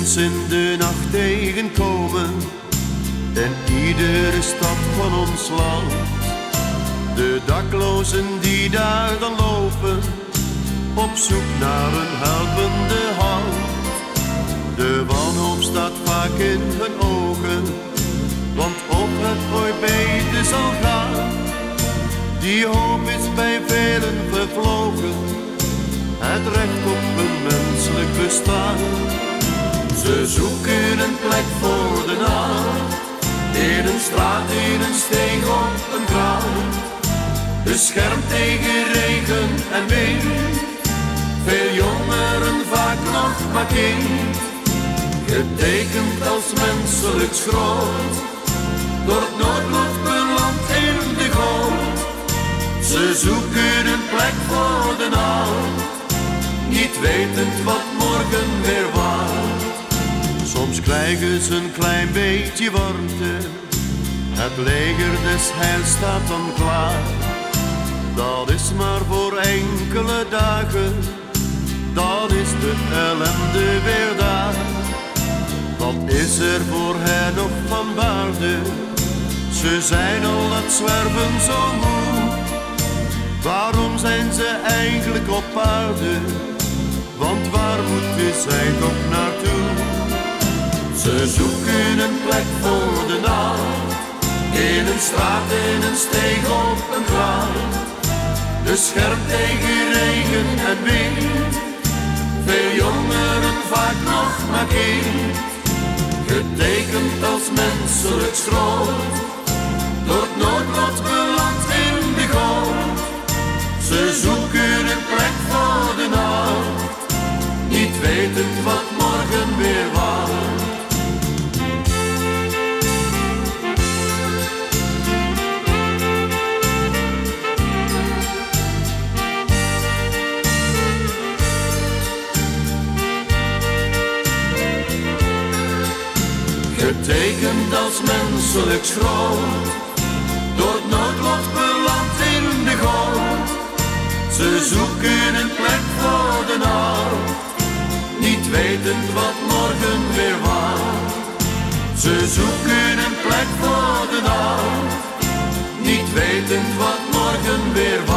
ons in de nacht tegenkomen, in iedere stad van ons land. De daklozen die daar dan lopen, op zoek naar een helpende hand. De wanhoop staat vaak in hun ogen, want of het ooit beter zal gaan. Die hoop is bij velen vervlogen, het recht op een menselijk bestaan. Ze zoeken een plek voor de nacht, in een straat, in een steeg, op een kraan. Beschermd tegen regen en wind, veel jongeren vaak nog maar kind. Getekend als menselijk schroot, door het noodlot beland in de goot. Ze zoeken een plek voor de nacht, niet wetend wat morgen weer waard. Soms krijgen ze een klein beetje warmte, het leger des heils staat dan klaar. Dat is maar voor enkele dagen, dan is de ellende weer daar. Wat is er voor hen nog van waarde? Ze zijn al dat zwerven zo moe. Waarom zijn ze eigenlijk op aarde? Want waar moeten zij toch naartoe? Ze zoeken een plek voor de nacht, in een straat, in een steeg, op een kraan. Beschermd tegen regen en wind, veel jongeren vaak nog maar kind. Getekend als menselijk schroot, door het noodlot beland in de goot. Ze zoeken een plek voor de nacht, niet wetend wat morgen weer waard. Getekend als menselijk schroot, door het noodlot beland in de goot. Ze zoeken een plek voor de nacht, niet wetend wat morgen weer waard. Ze zoeken een plek voor de nacht, niet wetend wat morgen weer waard.